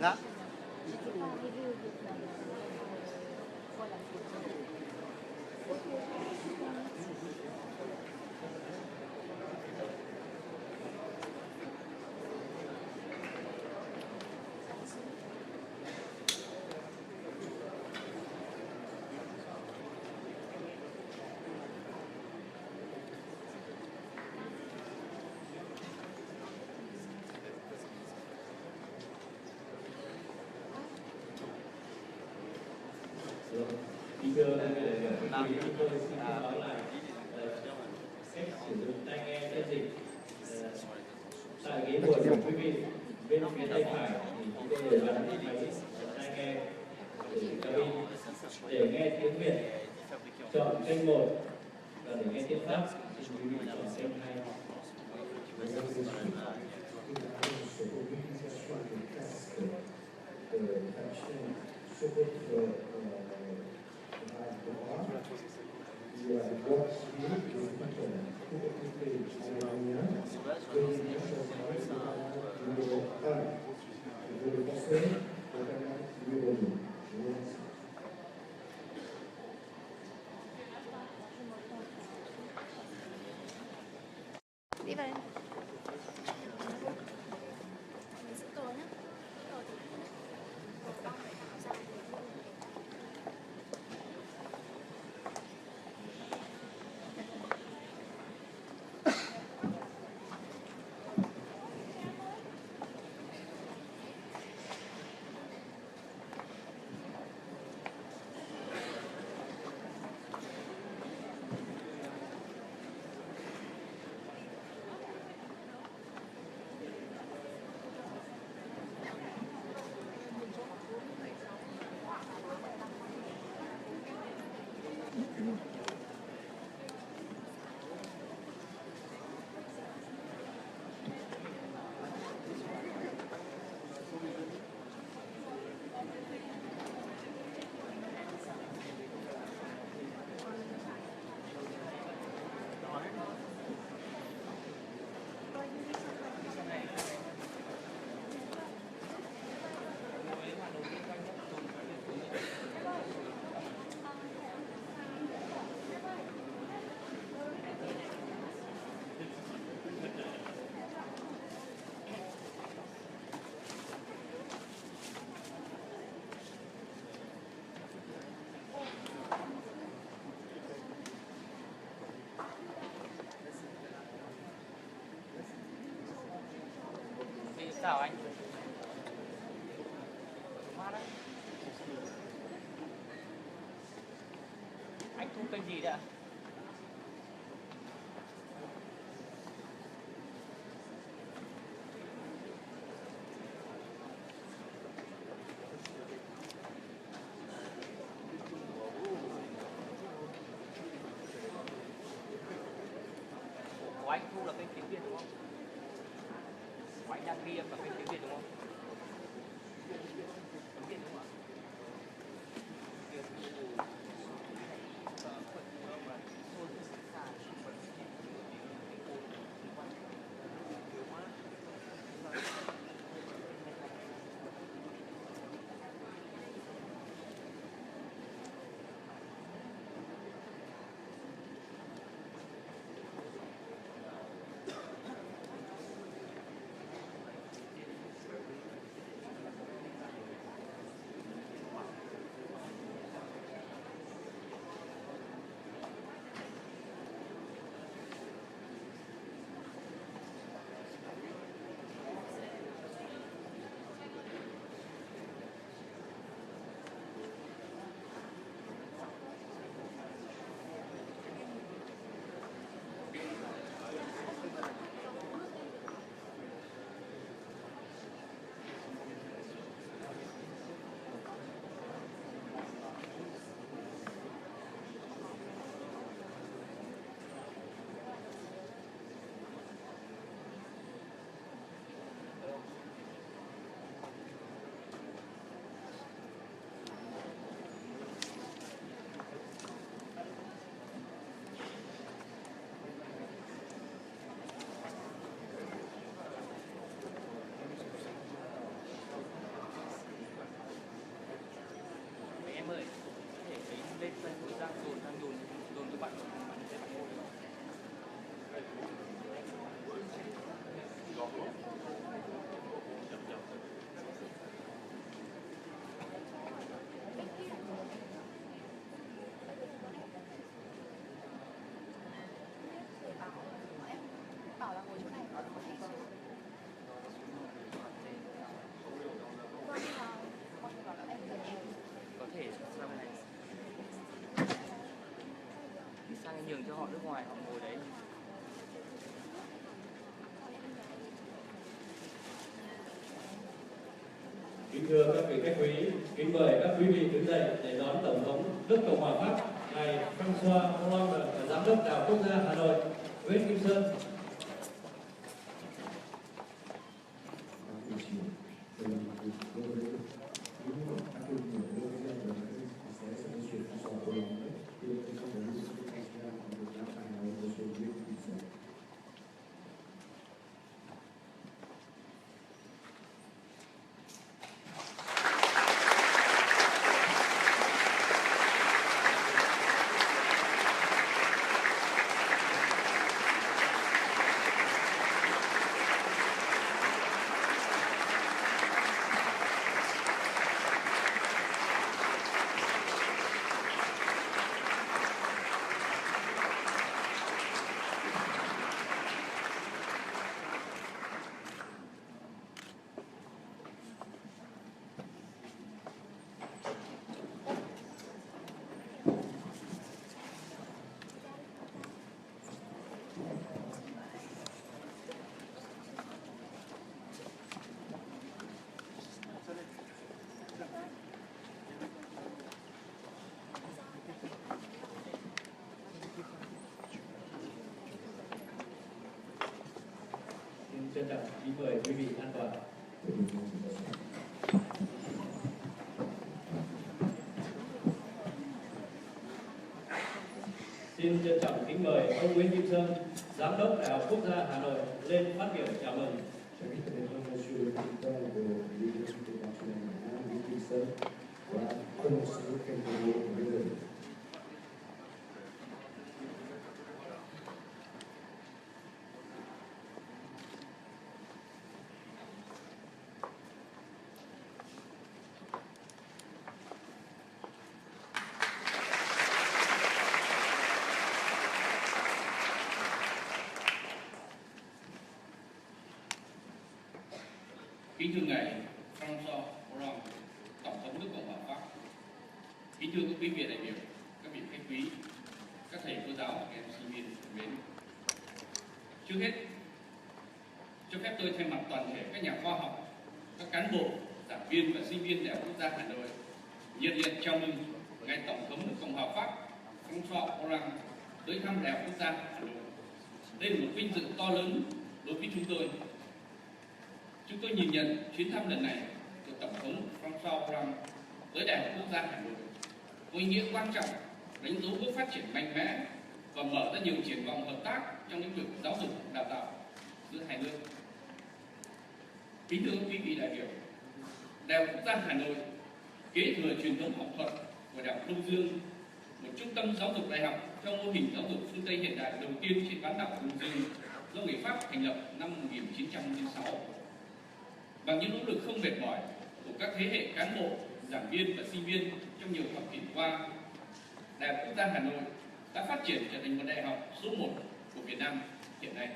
Là. Kính thưa đại biểu, chúng tôi xin nói lại cách sử dụng tai nghe miễn dịch tại ghế ngồi của quý vị. Bên phía tay phải thì chúng tôi để gắn máy tai nghe để cabin để nghe tiếng Việt chọn kênh 1 và để nghe tiếng Pháp xin quý vị chọn kênh 2. Đi vào đây. Chào anh. Anh thu kênh gì đấy ạ? Của anh thu là kênh tiếng Việt đúng không? Của anh đang ghi âm vào kênh tiếng Việt đúng không? Tiếng Việt đúng không ạ? cho họ nước ngoài họ ngồi đấy. Kính thưa các vị khách quý, kính mời các quý vị đứng dậy để đón Tổng thống nước Cộng hòa Pháp ngài François Hollande và Giám đốc Đại học Quốc gia Hà Nội Nguyễn Kim Sơn. Trân trọng kính mời quý vị an toàn. Xin trân trọng kính mời ông Nguyễn Kim Sơn, Giám đốc Đại học Quốc gia Hà Nội lên phát biểu chào mừng. Kính thưa ngài François Hollande, Tổng thống nước Cộng hòa Pháp. Kính thưa các quý vị đại biểu, các vị khách quý, các thầy cô giáo và các em sinh viên thân mến. Trước hết, cho phép tôi thay mặt toàn thể các nhà khoa học, các cán bộ, giảng viên và sinh viên Đại học Quốc gia Hà Nội nhiệt liệt chào mừng ngài Tổng thống nước Cộng hòa Pháp François Hollande tới thăm Đại học Quốc gia Hà Nội. Đây là một vinh dự to lớn đối với chúng tôi. Chúng tôi nhìn nhận chuyến thăm lần này của Tổng thống François Hollande tới Đại học Quốc gia Hà Nội có ý nghĩa quan trọng, đánh dấu bước phát triển mạnh mẽ và mở ra nhiều triển vọng hợp tác trong lĩnh vực giáo dục đào tạo giữa hai nước. Kính thưa quý vị đại biểu, Đại học Quốc gia Hà Nội kế thừa truyền thống học thuật của Đại học Đông Dương, một trung tâm giáo dục đại học theo mô hình giáo dục phương Tây hiện đại đầu tiên trên bán đảo Đông Dương do người Pháp thành lập năm 1906. Bằng những nỗ lực không mệt mỏi của các thế hệ cán bộ, giảng viên và sinh viên trong nhiều thập kỷ qua, Đại học Quốc gia Hà Nội đã phát triển trở thành một đại học số 1 của Việt Nam hiện nay.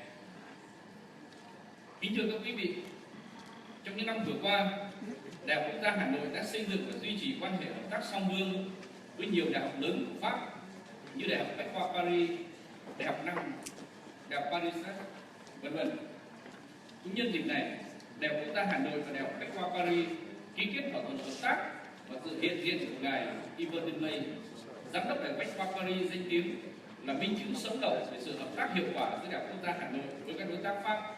Kính thưa các quý vị, trong những năm vừa qua, Đại học Quốc gia Hà Nội đã xây dựng và duy trì quan hệ hợp tác song phương với nhiều đại học lớn của Pháp như Đại học Bách khoa Paris, Đại học Năng, Đại học Paris, v.v. Cũng nhân dịp này, Đại học Quốc gia Hà Nội và Đại học Bách khoa Paris ký kết thỏa thuận hợp tác và sự hiện diện của ngài Yves Demey, Giám đốc Đại học Bách khoa Paris danh tiếng, là minh chứng sống động về sự hợp tác hiệu quả giữa Đại học Quốc gia Hà Nội với các đối tác Pháp.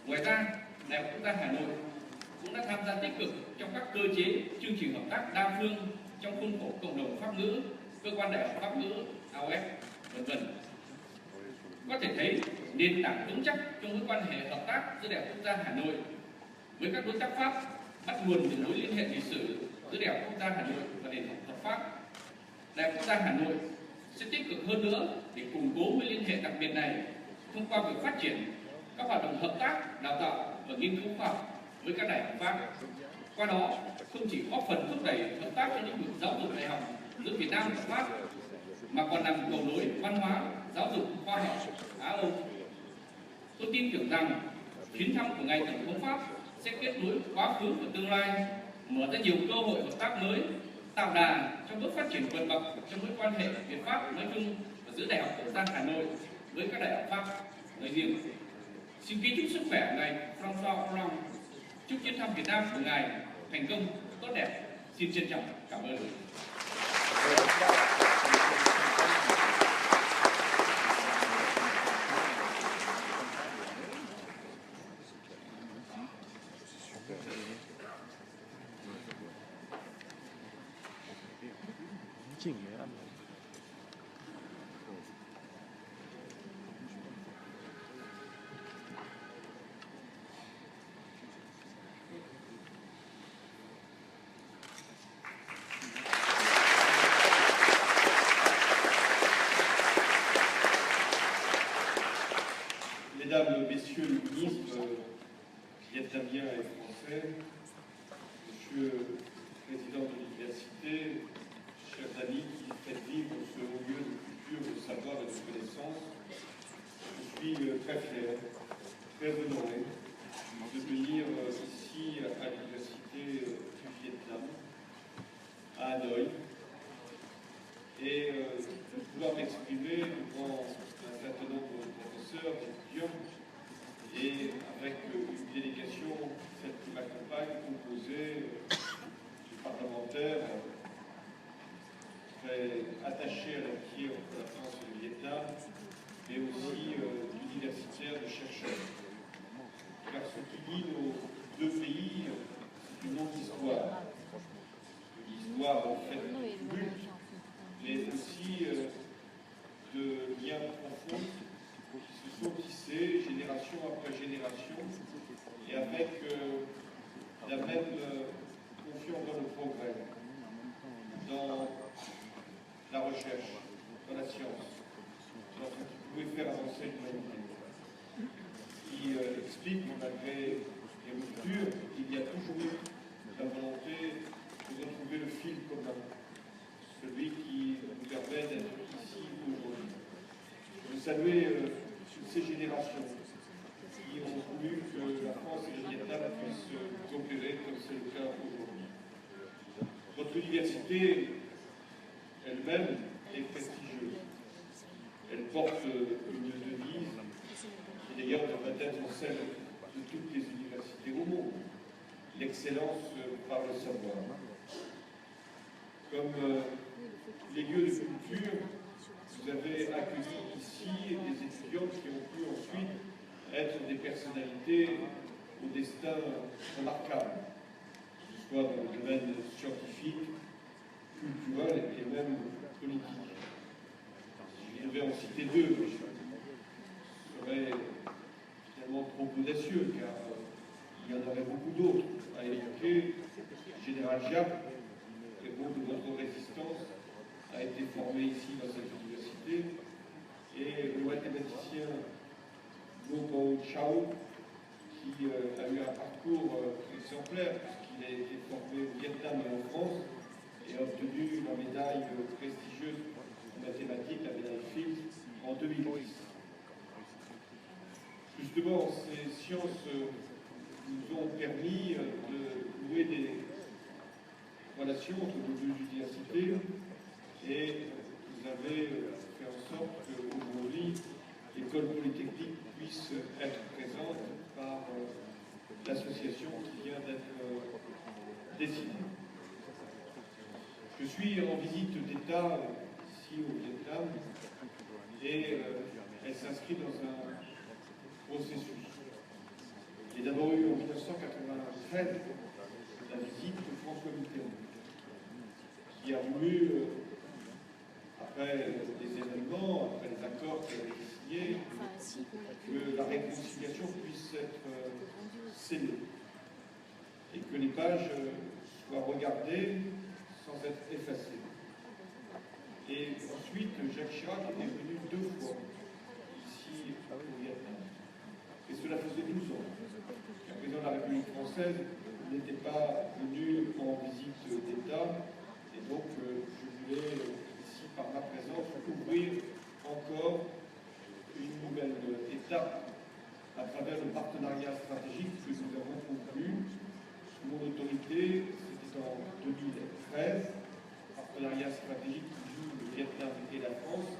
Ngoài ra, Đại học Quốc gia Hà Nội cũng đã tham gia tích cực trong các cơ chế, chương trình hợp tác đa phương trong khuôn khổ cộng đồng Pháp ngữ, cơ quan đại học Pháp ngữ, AOF, v.v. Có thể thấy nền tảng vững chắc trong mối quan hệ hợp tác giữa Đại học Quốc gia Hà Nội với các đối tác Pháp bắt nguồn từ mối liên hệ lịch sử giữa Đại học Quốc gia Hà Nội và nền học thuật Pháp. Đại học Quốc gia Hà Nội sẽ tích cực hơn nữa để củng cố mối liên hệ đặc biệt này thông qua việc phát triển các hoạt động hợp tác, đào tạo và nghiên cứu khoa học với các đại học Pháp. Qua đó, không chỉ góp phần thúc đẩy hợp tác trong lĩnh vực giáo dục đại học giữa Việt Nam và Pháp, mà còn làm cầu nối văn hóa, giáo dục, khoa học Á-Âu. Tôi tin tưởng rằng chuyến thăm của ngài Tổng thống Pháp sẽ kết nối quá khứ và tương lai, mở ra nhiều cơ hội hợp tác mới, tạo đà cho bước phát triển vượt bậc trong mối quan hệ Việt Pháp nói chung giữa Đại học Quốc gia Hà Nội với các đại học Pháp nói riêng. Xin kính chúc sức khỏe ngài François Hollande, chúc chuyến thăm Việt Nam của ngài thành công tốt đẹp. Xin trân trọng cảm ơn. Mesdames, Messieurs les ministres vietnamiens et français, Monsieur le Président de l'Université, chers amis qui faites vivre ce haut lieu de culture, de savoir et de connaissance, je suis très fier, très honoré de venir ici à l'Université du Vietnam, à Hanoï, et de pouvoir m'exprimer devant un certain nombre de professeurs, d'étudiants, et avec une délégation, celle qui m'accompagne, composée de parlementaires très attachés à l'amitié entre la France et le Vietnam, mais aussi d'universitaires, de chercheurs. Car ce qui lie nos deux pays, c'est une longue histoire. Une histoire en fait de tumulte, mais aussi de liens profonds qui se sont tissés génération après génération et avec la même confiance dans le progrès, dans la recherche, dans la science, dans ce qui pouvait faire avancer l'humanité, qui explique que malgré les ruptures, il y a toujours eu la volonté de retrouver le fil commun, celui qui nous permet d'être ici aujourd'hui. Je veux saluer toutes ces générations qui ont voulu que la France et le Vietnam puissent coopérer comme c'est le cas aujourd'hui. Votre université elle-même est prestigieuse. Elle porte une devise qui d'ailleurs devrait être celle de toutes les universités au monde, l'excellence par le savoir. Comme les lieux de culture, vous avez accueilli ici des étudiants qui ont pu ensuite être des personnalités au destin remarquable, que ce soit dans le domaine scientifique, culturel et même politique. Si je devais en citer deux, je serais finalement trop audacieux, car il y en aurait beaucoup d'autres à évoquer. Général Giap, héros de notre résistance, a été formé ici dans cette université, et le mathématicien Ngo Bao Chao, qui a eu un parcours exemplaire, puisqu'il a été formé au Vietnam et en France, et a obtenu la médaille prestigieuse en mathématiques, la médaille Fields, en 2010. Justement, ces sciences nous ont permis de nouer des relations entre nos deux universités, et vous avez fait en sorte qu'aujourd'hui, l'école polytechnique puisse être présente par l'association qui vient d'être décidée. Je suis en visite d'État ici au Vietnam, et elle s'inscrit dans un processus. Il y a d'abord eu en 1993 la visite de François Mitterrand, qui a voulu, après les événements, après les accords qui avaient été signés, que la réconciliation puisse être scellée et que les pages soient regardées sans être effacées. Et ensuite, Jacques Chirac est venu 2 fois ici au Vietnam. Et cela faisait 12 ans. Le président de la République française n'était pas venu en visite d'État, et donc je voulais ici, par ma présence, ouvrir encore une nouvelle étape à travers le partenariat stratégique que nous avons conclu sous mon autorité. C'était en 2013, partenariat stratégique qui joue le Vietnam et la France,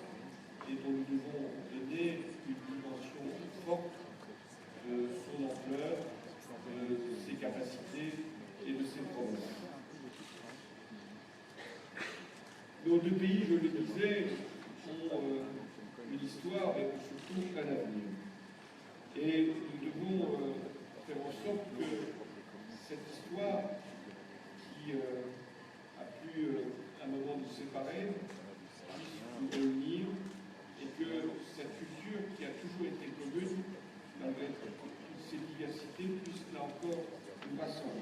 Nos deux pays, je le disais, ont une histoire et surtout un avenir. Et nous devons faire en sorte que cette histoire qui a pu à un moment nous séparer puisse nous réunir et que cette culture qui a toujours été commune, malgré toutes ces diversités, puisse là encore nous rassembler.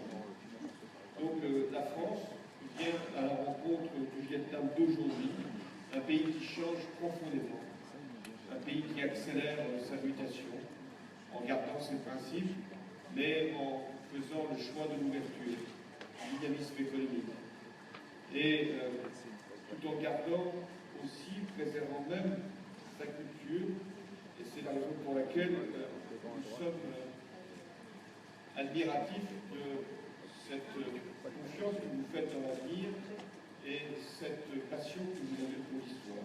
Donc la France vient à la rencontre du Vietnam d'aujourd'hui, un pays qui change profondément, un pays qui accélère sa mutation en gardant ses principes, mais en faisant le choix de l'ouverture, du dynamisme économique, et tout en gardant aussi, préservant même sa culture, et c'est la raison pour laquelle nous sommes admiratifs de cette confiance que vous faites dans l'avenir et cette passion que vous avez pour l'histoire.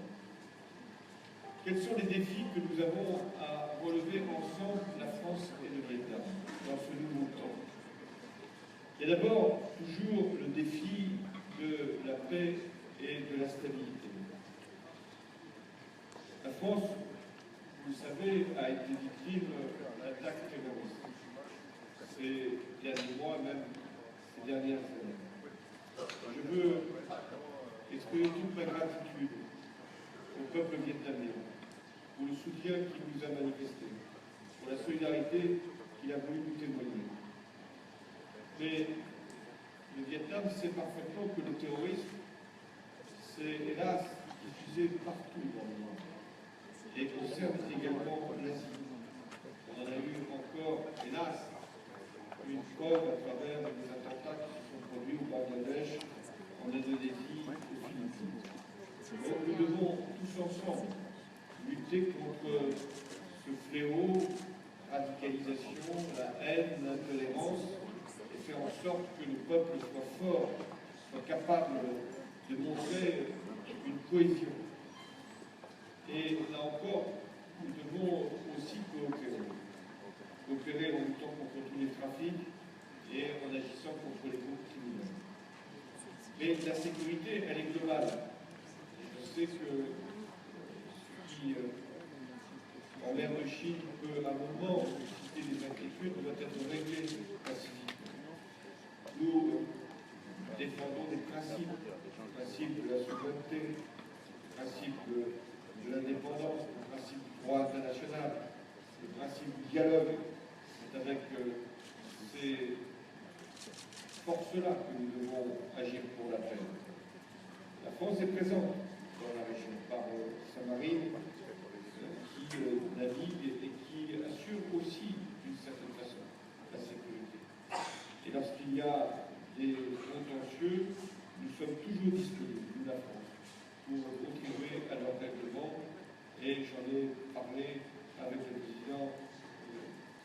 Quels sont les défis que nous avons à relever ensemble, la France et le Vietnam, dans ce nouveau temps? Il y a d'abord toujours le défi de la paix et de la stabilité. La France, vous le savez, a été victime d'attaques terroristes ces derniers mois, même ces dernières années. Je veux exprimer toute ma gratitude au peuple vietnamien pour le soutien qu'il nous a manifesté, pour la solidarité qu'il a voulu nous témoigner. Mais le Vietnam sait parfaitement que le terrorisme, c'est hélas diffusé partout dans le monde et concerne également l'Asie. On en a eu encore, hélas, une preuve à travers les attentats qui se sont produits au Bangladesh, en Indonésie, aux Philippines. Donc nous devons tous ensemble lutter contre ce fléau, radicalisation, la haine, l'intolérance, et faire en sorte que le peuple soit fort, soit capable de montrer une cohésion. Et là encore, nous devons aussi coopérer. Coopérer en luttant contre tous les trafics et en agissant contre les groupes criminels. Mais la sécurité, elle est globale. Je sais que ce qui, en mer de Chine, peut à un moment susciter des inquiétudes, doit être réglé pacifiquement. Nous défendons des principes, le principe de la souveraineté, le principe de l'indépendance, le principe du droit international, le principe du dialogue. C'est avec ces forces-là que nous devons agir pour la paix. La France est présente dans la région par sa marine qui navigue et qui assure aussi d'une certaine façon la sécurité. Et lorsqu'il y a des contentieux, nous sommes toujours disponibles, nous la France, pour contribuer à leur règlement. Et j'en ai parlé avec le président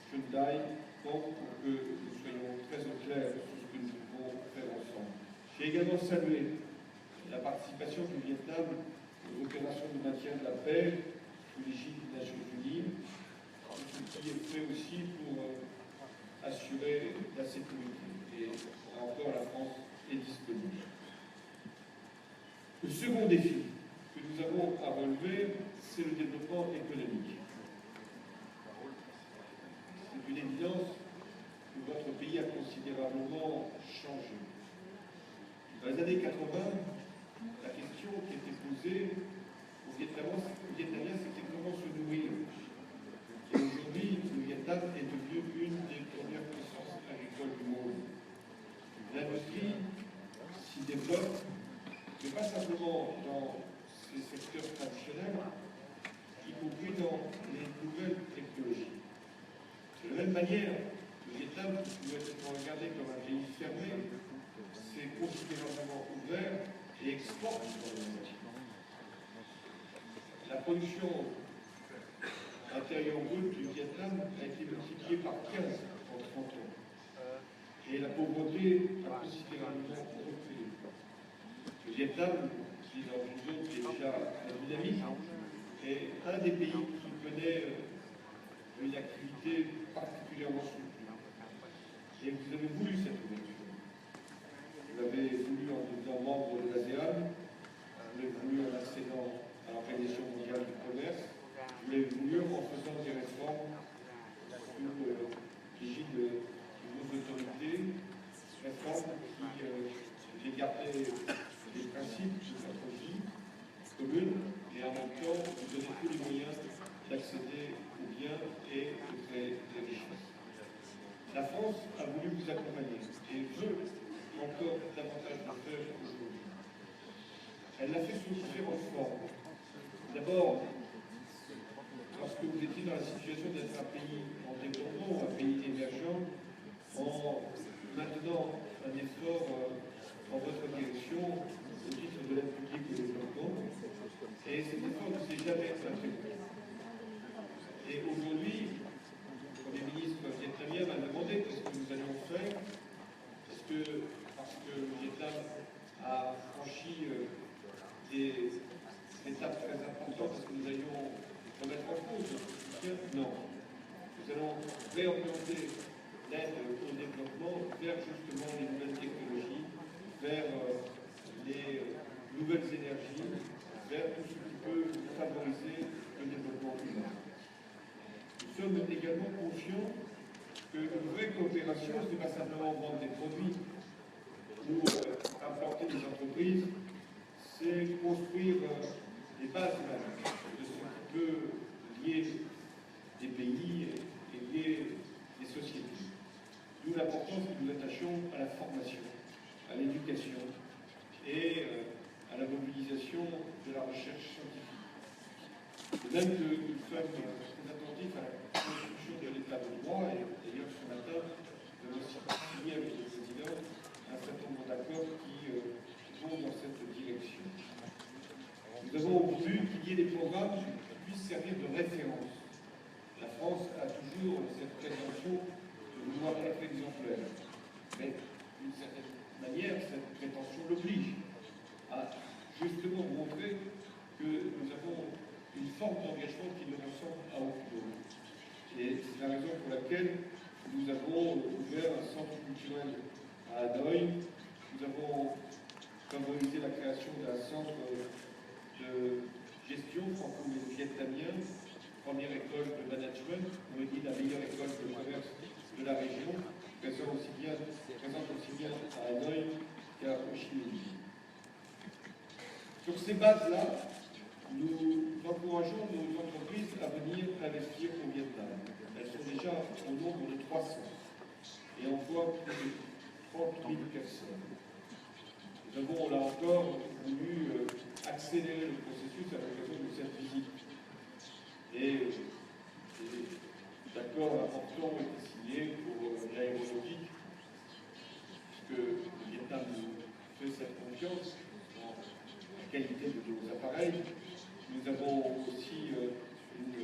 Hyundai pour que nous soyons très au clair sur ce que nous devons faire ensemble. J'ai également salué la participation du Vietnam aux opérations de maintien de la paix sous l'égide des Nations Unies, ce qui est fait aussi pour assurer la sécurité. Et là encore, la France est disponible. Le second défi que nous avons à relever, c'est le développement économique. C'est une évidence que votre pays a considérablement changé. Dans les années 80, la question qui était posée aux Vietnamiens, c'était comment se nourrir. Et aujourd'hui, le Vietnam est devenu une des premières puissances agricoles du monde. L'industrie s'y développe, mais pas simplement dans ces secteurs traditionnels, y compris dans les nouvelles technologies. De la même manière, le Vietnam, qui pouvait être regardé comme un pays fermé, s'est considérablement ouvert et exporte dans le monde. La production intérieure brute du Vietnam a été multipliée par 15 en 30 ans. Et la pauvreté a considérablement reculé. Le Vietnam, qui est dans une zone qui est déjà dynamique, est un des pays qui connaît une activité particulièrement soutenue. Et vous avez voulu cette ouverture. Vous l'avez voulu en devenant membre de l'ASEAN, vous l'avez des principes de stratégie commune et en même temps vous donner tous les moyens d'accéder aux biens et de créer des richesses. La France a voulu vous accompagner et veut encore davantage le faire aujourd'hui. Elle l'a fait sous différentes formes. D'abord, lorsque vous étiez dans la situation d'être un pays en développement ou un pays émergent, en maintenant un effort en votre direction au titre de l'aide publique au développement, et cet effort ne s'est jamais interrompu. Et aujourd'hui, le Premier ministre vietnamien m'a demandé qu'est-ce que nous allions faire, parce que le Vietnam a franchi des étapes très importantes, est-ce que nous allions remettre en cause notre soutien? Non. Nous allons réorienter l'aide au développement vers justement les nouvelles technologies, vers les nouvelles énergies, vers tout ce qui peut favoriser le développement humain. Nous sommes également conscients qu'une vraie coopération, ce n'est pas simplement vendre des produits ou implanter des entreprises, c'est construire les bases même de ce qui peut lier des pays et lier des sociétés. D'où l'importance que nous attachons à la formation, à l'éducation et à la mobilisation de la recherche scientifique. De même que nous sommes très attentifs à la construction de l'état de droit, et d'ailleurs ce matin, nous avons aussi signé avec le président un certain nombre d'accords qui vont dans cette direction. Nous avons voulu qu'il y ait des programmes qui puissent servir de référence. La France a toujours cette prétention de vouloir être exemplaire. Mais d'une certaine manière, cette prétention l'oblige à justement montrer que nous avons une forme d'engagement qui ne ressemble à aucune autre. Et c'est la raison pour laquelle nous avons ouvert un centre culturel à Hanoï. Nous avons favorisé la création d'un centre de gestion franco-vietnamien, première école de management, on dit la meilleure école de commerce de la région, présente aussi bien à Hanoï qu'à Ho Chi Minh. Sur ces bases-là, nous encourageons nos entreprises à venir investir au Vietnam. Elles sont déjà au nombre de 300 et emploient plus de 30 000 personnes. Nous avons là encore voulu accélérer le processus à l'occasion de cette visite. Et des accords importants ont été signés pour l'aéronautique, puisque le Vietnam nous fait cette confiance dans la qualité de nos appareils. Nous avons aussi une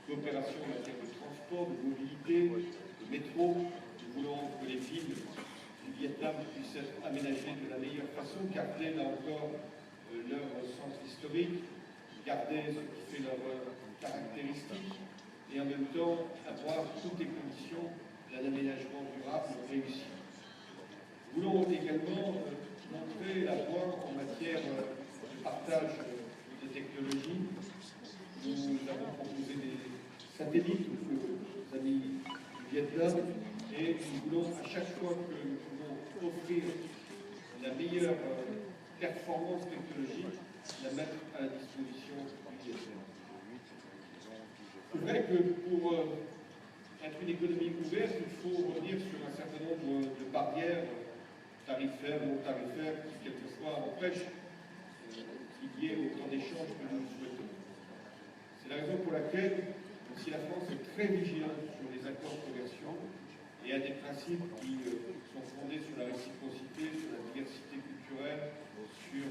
coopération en matière de transport, de mobilité, de métro. Nous voulons que les villes du Vietnam puissent être aménagées de la meilleure façon, garder là encore leur centre historique, garder ce qui fait leur caractéristique et en même temps avoir toutes les conditions d'un aménagement durable réussi. Nous voulons également montrer la voie en matière de partage de technologies. Nous avons proposé des satellites aux amis du Vietnam et nous voulons à chaque fois que nous pouvons offrir la meilleure performance technologique, la mettre à la disposition du Vietnam. C'est vrai que pour être une économie ouverte, il faut revenir sur un certain nombre de barrières tarifaires, non tarifaires, qui quelquefois empêchent qu'il y ait autant d'échanges que nous souhaitons. C'est la raison pour laquelle, si la France est très vigilante sur les accords commerciaux et a des principes qui sont fondés sur la réciprocité, sur la diversité culturelle, sur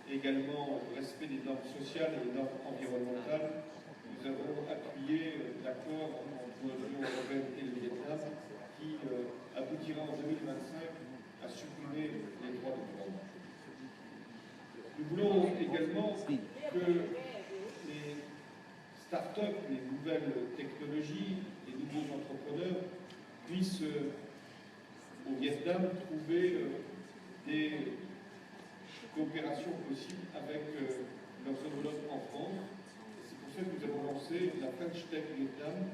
également le respect des normes sociales et des normes environnementales, nous avons appuyé l'accord entre l'Union européenne et le Vietnam qui aboutira en 2025 à supprimer les droits de douane. Nous voulons également que les start-up, les nouvelles technologies, les nouveaux entrepreneurs puissent au Vietnam trouver des coopérations possibles avec leurs homologues en France. C'est pour ça que nous avons lancé la French Tech Vietnam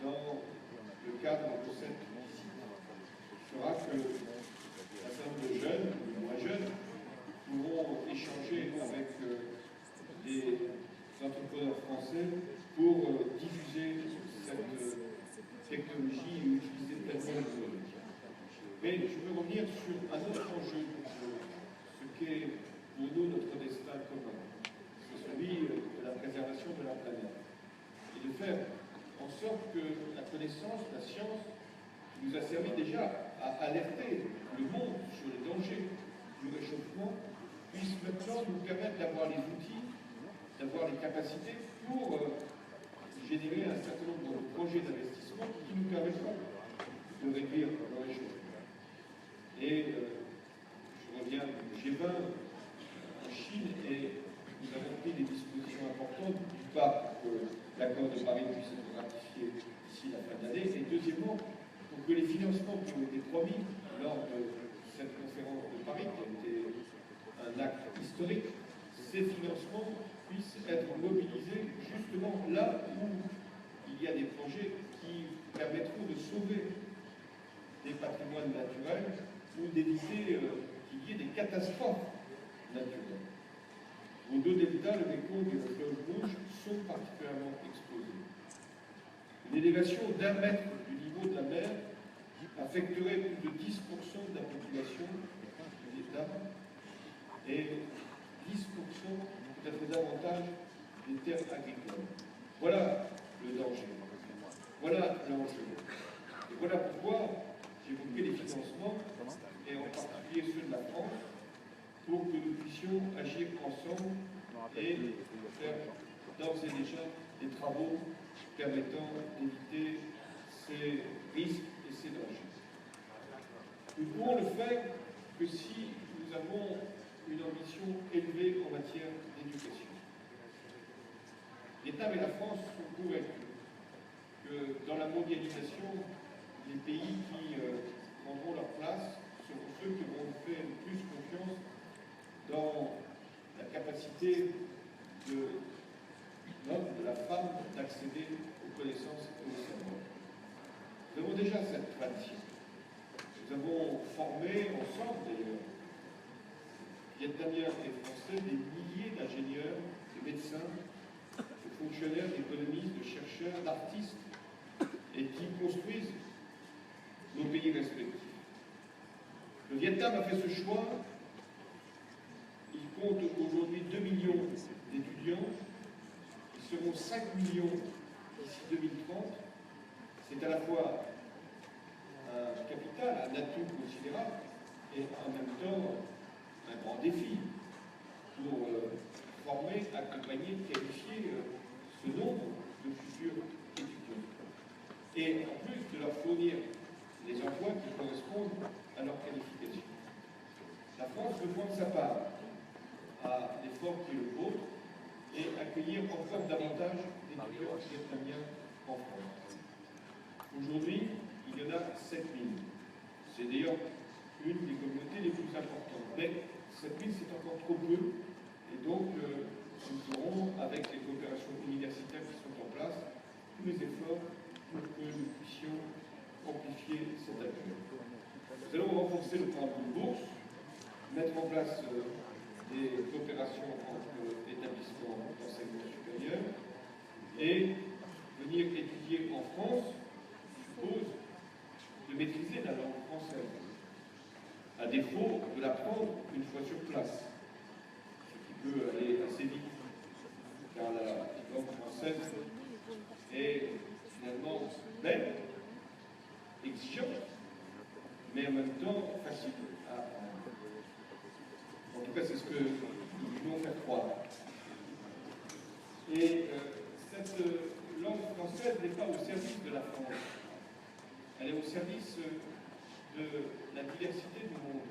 dans le cadre de cette visite. Ce sera que un certain nombre de jeunes, sur un autre enjeu pour ce qu'est pour nous notre destin commun, c'est celui de la préservation de la planète. Et de faire en sorte que la connaissance, la science, qui nous a servi déjà à alerter le monde sur les dangers du réchauffement, puisse maintenant nous permettre d'avoir les outils, d'avoir les capacités pour générer un certain nombre de projets d'investissement qui nous permettront de réduire le réchauffement. Et je reviens du G20 en Chine et nous avons pris des dispositions importantes, d'une part pour que l'accord de Paris puisse être ratifié d'ici la fin de l'année, et deuxièmement pour que les financements qui ont été promis lors de cette conférence de Paris, qui a été un acte historique, ces financements puissent être mobilisés justement là où il y a des projets qui permettront de sauver des patrimoines naturels ou d'éviter qu'il y ait des catastrophes naturelles. Vos deux deltas, le Mékong et le fleuve Rouge, sont particulièrement exposés. Une élévation d'1 mètre du niveau de la mer affecterait plus de 10% de la population de l'État et 10%, peut-être davantage, des terres agricoles. Voilà le danger. Voilà l'enjeu. Et voilà pourquoi j'évoquais les financements, et en particulier ceux de la France, pour que nous puissions agir ensemble et faire d'ores et déjà des travaux permettant d'éviter ces risques et ces dangers. Nous ne pourrons le faire que si nous avons une ambition élevée en matière d'éducation. L'État et la France sont convaincus que dans la mondialisation, les pays qui prendront leur place seront ceux qui auront fait le plus confiance dans la capacité de l'homme, de la femme, d'accéder aux connaissances et au savoir. Nous avons déjà cette tradition. Nous avons formé ensemble, d'ailleurs, Vietnamiens et Français, des milliers d'ingénieurs, de médecins, de fonctionnaires, d'économistes, de chercheurs, d'artistes, et qui construisent nos pays respectifs. Le Vietnam a fait ce choix. Il compte aujourd'hui 2 millions d'étudiants. Ils seront 5 millions d'ici 2030. C'est à la fois un capital, un atout considérable, et en même temps un grand défi pour former, accompagner, qualifier ce nombre de futurs étudiants. Et en plus de leur fournir les emplois qui correspondent à leur qualification. La France veut prendre sa part à l'effort qui est le vôtre et accueillir encore davantage d'étudiants vietnamiens en France. Aujourd'hui, il y en a 7000. C'est d'ailleurs une des communautés les plus importantes. Mais 7000, c'est encore trop peu. Et donc, nous ferons, avec les coopérations universitaires qui sont en place, tous les efforts pour que nous puissions amplifier cet accueil. Nous allons renforcer le programme de bourse, mettre en place des coopérations entre établissements d'enseignement supérieur et venir étudier en France suppose de maîtriser la langue française, à défaut de l'apprendre une fois sur place, ce qui peut aller assez vite, car la langue française est finalement belle, exigeante, mais en même temps facile à apprendre. En tout cas, c'est ce que nous voulons faire croire. Et cette langue française n'est pas au service de la France. Elle est au service de la diversité du monde.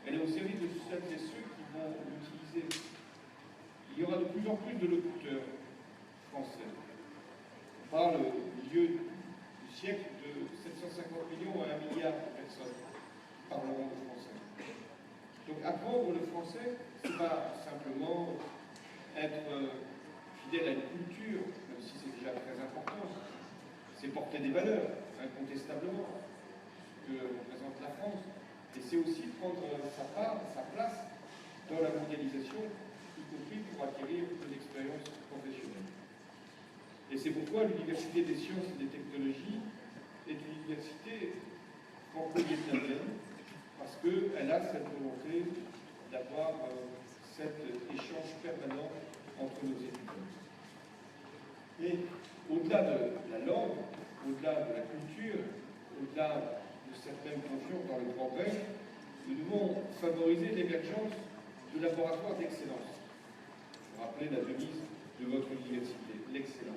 Elle est au service de celles et ceux qui vont l'utiliser. Il y aura de plus en plus de locuteurs français. On parle au milieu du siècle de 750 millions à 1 milliard de personnes qui parleront le français. Donc apprendre le français, ce n'est pas simplement être fidèle à une culture, même si c'est déjà très important, c'est porter des valeurs, incontestablement, que représente la France, et c'est aussi prendre sa part, sa place dans la mondialisation, y compris pour acquérir de l'expérience professionnelle. Et c'est pourquoi l'Université des sciences et des technologies est une université franco-vietnamienne parce qu'elle a cette volonté d'avoir cet échange permanent entre nos étudiants. Et au-delà de la langue, au-delà de la culture, au-delà de certaines confiances dans le progrès, nous devons favoriser l'émergence de laboratoires d'excellence. Vous rappelez la devise de votre université, l'excellence.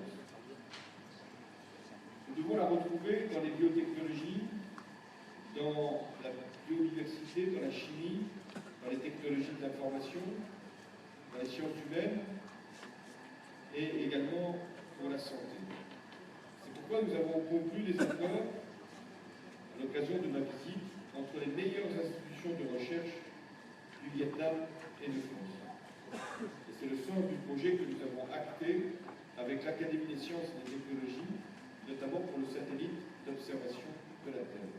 Nous devons la retrouver dans les biotechnologies, dans la biodiversité, dans la chimie, dans les technologies de l'information, dans les sciences humaines et également pour la santé. C'est pourquoi nous avons conclu des accords à l'occasion de ma visite entre les meilleures institutions de recherche du Vietnam et de France. Et c'est le sens du projet que nous avons acté avec l'Académie des sciences et des technologies, notamment pour le satellite d'observation de la Terre.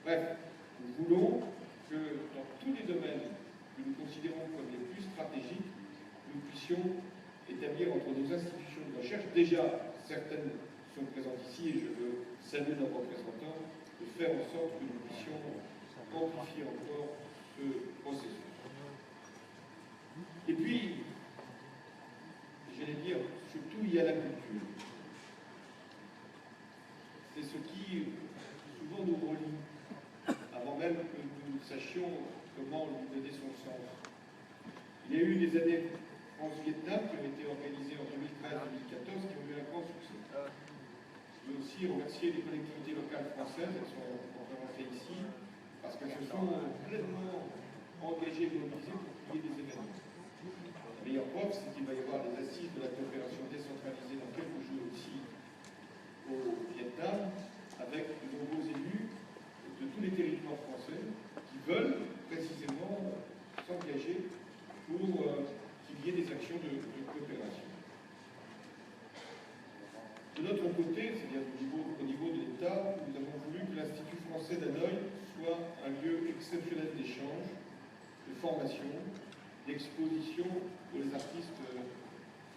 Bref, nous voulons que dans tous les domaines que nous considérons comme les plus stratégiques, nous puissions établir entre nos institutions de recherche, déjà certaines sont présentes ici et je veux saluer leurs représentants, de faire en sorte que nous puissions amplifier encore ce processus. Et puis, j'allais dire, surtout il y a la culture. C'est ce qui souvent nous relie, avant même que nous sachions comment lui donner son sens. Il y a eu des années France-Vietnam qui ont été organisées en 2013-2014 qui ont eu un grand succès. Je veux aussi remercier les collectivités locales françaises, elles sont représentées ici, parce qu'elles se sont pleinement engagées et mobilisées pour qu'il y ait des événements. La meilleure preuve, c'est qu'il va y avoir des assises de la coopération décentralisée dans quelques jours ici au Vietnam, avec de nombreux élus de tous les territoires français qui veulent précisément s'engager pour qu'il y ait des actions de coopération. De notre côté, c'est-à-dire au niveau de l'État, nous avons voulu que l'Institut français d'Hanoï soit un lieu exceptionnel d'échange, de formation, d'exposition pour les artistes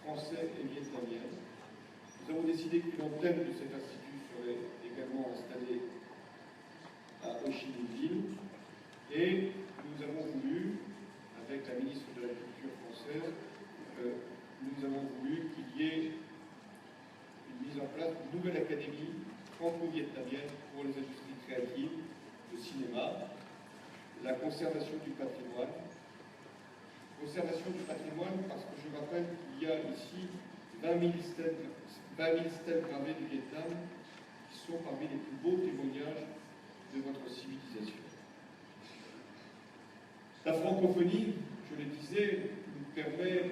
français et vietnamiens. Nous avons décidé qu'une antenne de cet institut serait également installée à Ho Chi Minh Ville et nous avons voulu, avec la ministre de la Culture française, nous avons voulu qu'il y ait une mise en place d'une nouvelle académie franco-vietnamienne pour les industries créatives, le cinéma, la conservation du patrimoine. Conservation du patrimoine parce que je rappelle qu'il y a ici 20 000 stèles gravées du Vietnam qui sont parmi les plus beaux témoignages de votre civilisation. La francophonie, je le disais, nous permet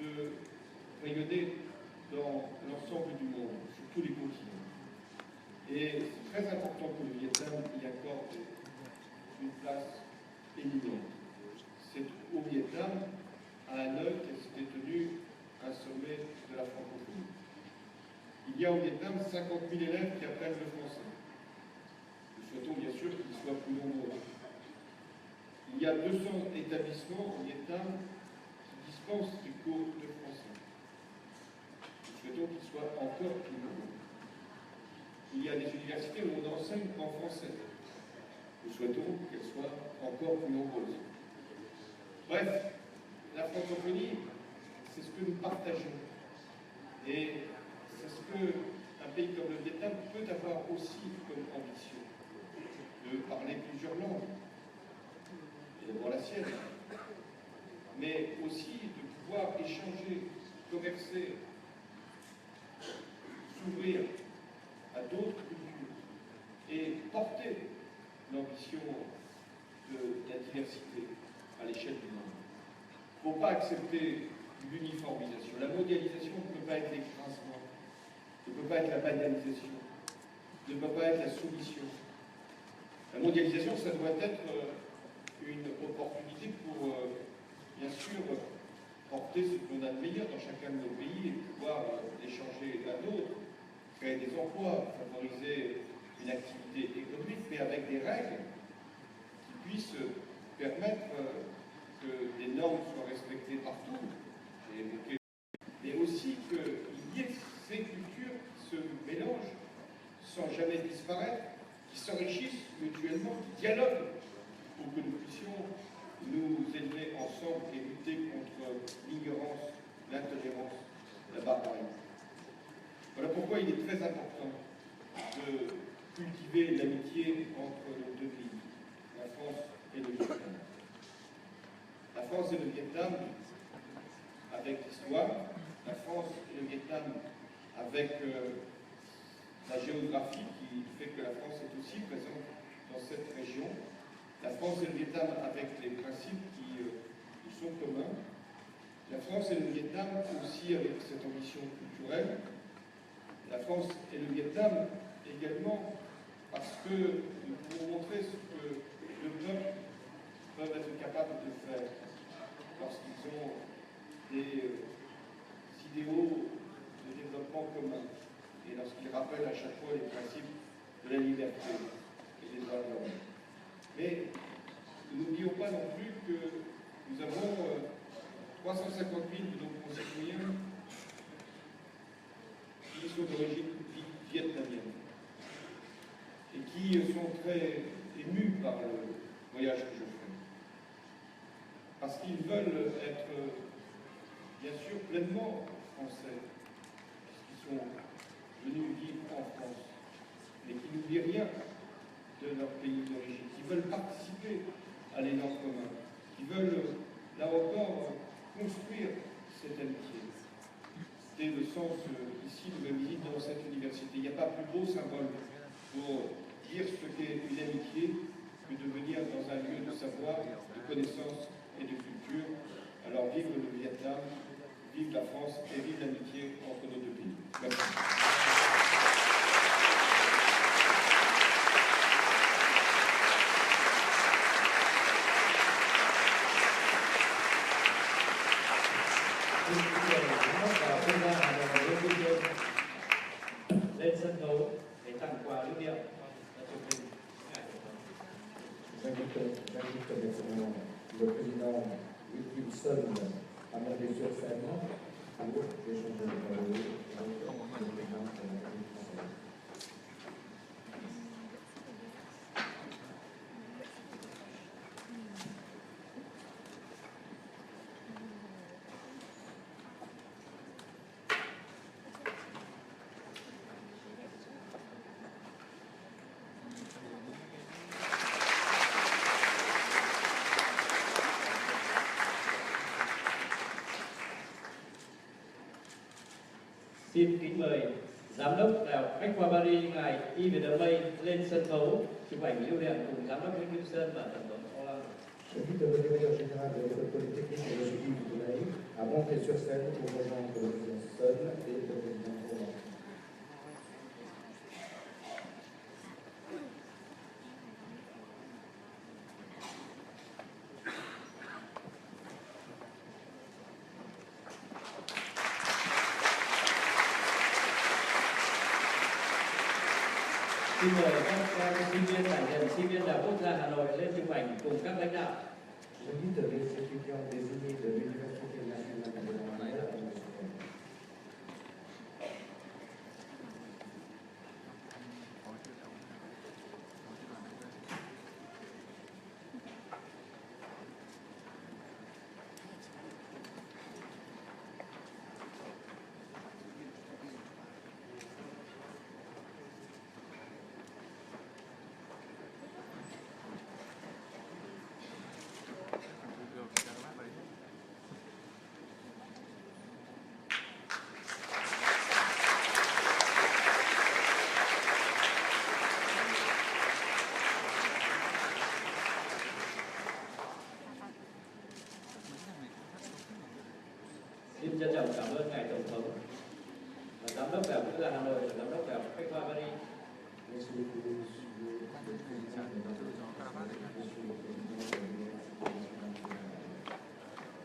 de rayonner dans l'ensemble du monde, sur tous les continents. Et c'est très important que le Vietnam y accorde une place éminente. C'est au Vietnam, à Hanoï, que s'était tenu un sommet de la francophonie. Il y a au Vietnam 50 000 élèves qui apprennent le français. Nous souhaitons bien sûr qu'ils soient plus nombreux. Il y a 200 établissements au Vietnam qui dispensent des cours de français. Nous souhaitons qu'ils soient encore plus nombreux. Il y a des universités où on enseigne en français. Nous souhaitons qu'elles soient encore plus nombreuses. Bref, la francophonie, c'est ce que nous partageons. Et c'est ce qu'un pays comme le Vietnam peut avoir aussi comme ambition, de parler plusieurs langues, et d'abord la sienne, mais aussi de pouvoir échanger, commercer, s'ouvrir à d'autres cultures et porter l'ambition de la diversité à l'échelle du monde. Il ne faut pas accepter l'uniformisation. La mondialisation ne peut pas être l'écrasement, ne peut pas être la banalisation, ne peut pas être la soumission. La mondialisation, ça doit être une opportunité pour, bien sûr, porter ce qu'on a de meilleur dans chacun de nos pays et pouvoir échanger à d'autres, créer des emplois, favoriser une activité économique, mais avec des règles qui puissent permettre que des normes soient respectées partout, j'ai évoqué, mais aussi qu'il y ait ces cultures qui se mélangent sans jamais disparaître, qui s'enrichissent mutuellement, qui dialoguent l'intolérance, la barbarie. Voilà pourquoi il est très important de cultiver l'amitié entre nos deux pays, la France et le Vietnam. La France et le Vietnam, avec l'histoire, la France et le Vietnam, avec la géographie qui fait que la France est aussi présente dans cette région, la France et le Vietnam avec les principes qui sont communs, la France et le Vietnam aussi avec cette ambition culturelle, la France et le Vietnam également parce que nous pouvons montrer ce que le peuple peuvent être capables de faire lorsqu'ils ont des idéaux de développement commun et lorsqu'ils rappellent à chaque fois les principes de la liberté et des droits de l'homme. Mais nous n'oublions pas non plus que nous avons 350 000 de nos concitoyens qui sont d'origine vietnamienne et qui sont très émus par le voyage que je fais. Parce qu'ils veulent être, bien sûr, pleinement français, puisqu'ils sont venus vivre en France, mais qui n'oublient rien de leur pays d'origine, qui veulent participer à l'élan commun, qui veulent, là encore, construire cette amitié. C'était le sens ici de ma visite dans cette université. Il n'y a pas plus beau symbole pour dire ce qu'est une amitié que de venir dans un lieu de savoir, de connaissance et de culture. Alors vive le Vietnam, vive la France et vive l'amitié entre nos deux pays. Merci. Lên sân khấu để tặng quà lưu niệm cho chương trình. J'invite maintenant le président Wilkinson à monter sur scène pour échanger le parole avec le président de la République française. Xin kính mời Giám đốc Đại học Bách khoa Paris ngài Yves de May lên sân khấu chụp ảnh lưu niệm cùng Giám đốc Wilkinson và Tổng thống Hollande. J'invite le directeur général de l'école polytechnique et logistique du Brunei à monter sur scène pour rejoindre le président Sun et le président Hollande. Xin mời các sinh viên đại diện sinh viên Đại học Quốc gia Hà Nội lên chụp ảnh cùng các lãnh đạo. J'invite les étudiants désignés de l'Université nationale de Montréal à me suivre. Xin trân trọng cảm ơn ngài Tổng thống và Giám đốc Đại học Quốc gia Hà Nội và Giám đốc Đại học Bách khoa Paris.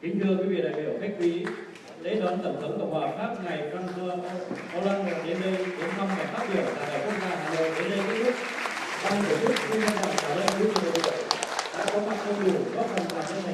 Kính thưa quý vị đại biểu khách quý, lễ đón Tổng thống Cộng hòa Pháp ngài François Hollande đến đây đến thăm và phát biểu tại Đại học Quốc gia Hà Nội đến đây kết thúc. Ban tổ chức xin trân trọng cảm ơn quý vị đã có mặt đông đủ góp phần làm nên